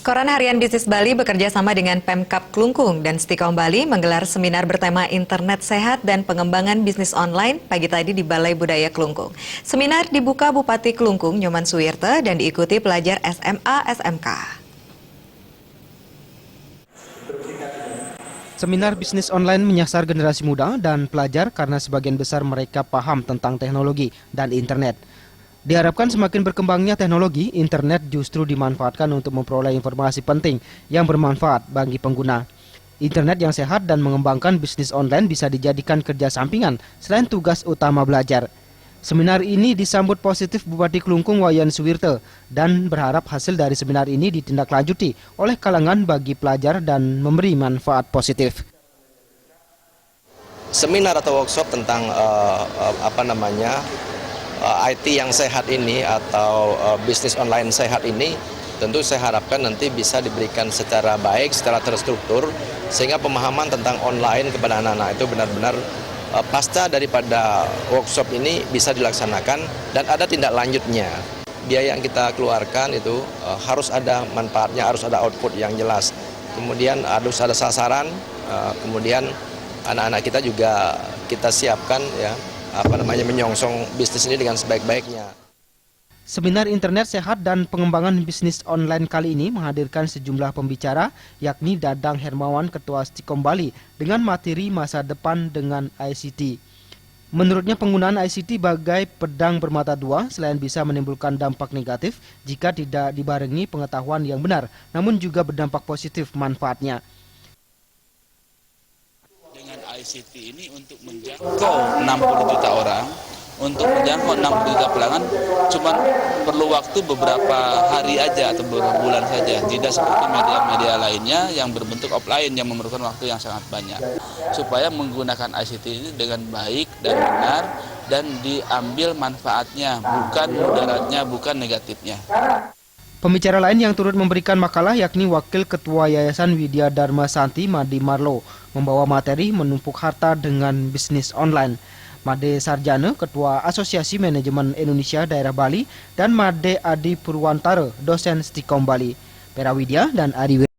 Koran Harian Bisnis Bali bekerja sama dengan Pemkab Klungkung dan Stikom Bali menggelar seminar bertema Internet Sehat dan Pengembangan Bisnis Online pagi tadi di Balai Budaya Klungkung. Seminar dibuka Bupati Klungkung Nyoman Suwirte dan diikuti pelajar SMA SMK. Seminar bisnis online menyasar generasi muda dan pelajar karena sebagian besar mereka paham tentang teknologi dan internet. Diharapkan semakin berkembangnya teknologi, internet justru dimanfaatkan untuk memperoleh informasi penting yang bermanfaat bagi pengguna. Internet yang sehat dan mengembangkan bisnis online bisa dijadikan kerja sampingan selain tugas utama belajar. Seminar ini disambut positif Bupati Klungkung Wayan Suwirte dan berharap hasil dari seminar ini ditindaklanjuti oleh kalangan bagi pelajar dan memberi manfaat positif. Seminar atau workshop tentang IT yang sehat ini atau bisnis online sehat ini tentu saya harapkan nanti bisa diberikan secara baik, secara terstruktur sehingga pemahaman tentang online kepada anak-anak itu benar-benar pasca daripada workshop ini bisa dilaksanakan dan ada tindak lanjutnya. Biaya yang kita keluarkan itu harus ada manfaatnya, harus ada output yang jelas. Kemudian harus ada sasaran, kemudian anak-anak kita juga kita siapkan ya menyongsong bisnis ini dengan sebaik-baiknya. Seminar Internet Sehat dan Pengembangan Bisnis Online kali ini menghadirkan sejumlah pembicara, yakni Dadang Hermawan, Ketua Stikom Bali, dengan materi masa depan dengan ICT. Menurutnya penggunaan ICT bagai pedang bermata dua, selain bisa menimbulkan dampak negatif jika tidak dibarengi pengetahuan yang benar, namun juga berdampak positif manfaatnya. Dengan ICT ini untuk menjangkau 60 juta orang, untuk menjangkau 60 juta pelanggan cuma perlu waktu beberapa hari aja atau beberapa bulan saja. Tidak seperti media-media lainnya yang berbentuk offline yang memerlukan waktu yang sangat banyak. Supaya menggunakan ICT ini dengan baik dan benar dan diambil manfaatnya, bukan mudaratnya, bukan negatifnya. Pembicara lain yang turut memberikan makalah yakni Wakil Ketua Yayasan Widya Dharma Santi Made Marlo membawa materi menumpuk harta dengan bisnis online. Made Sarjana, Ketua Asosiasi Manajemen Indonesia Daerah Bali, dan Made Adi Purwantara, dosen Stikom Bali. Pera Widya dan Adi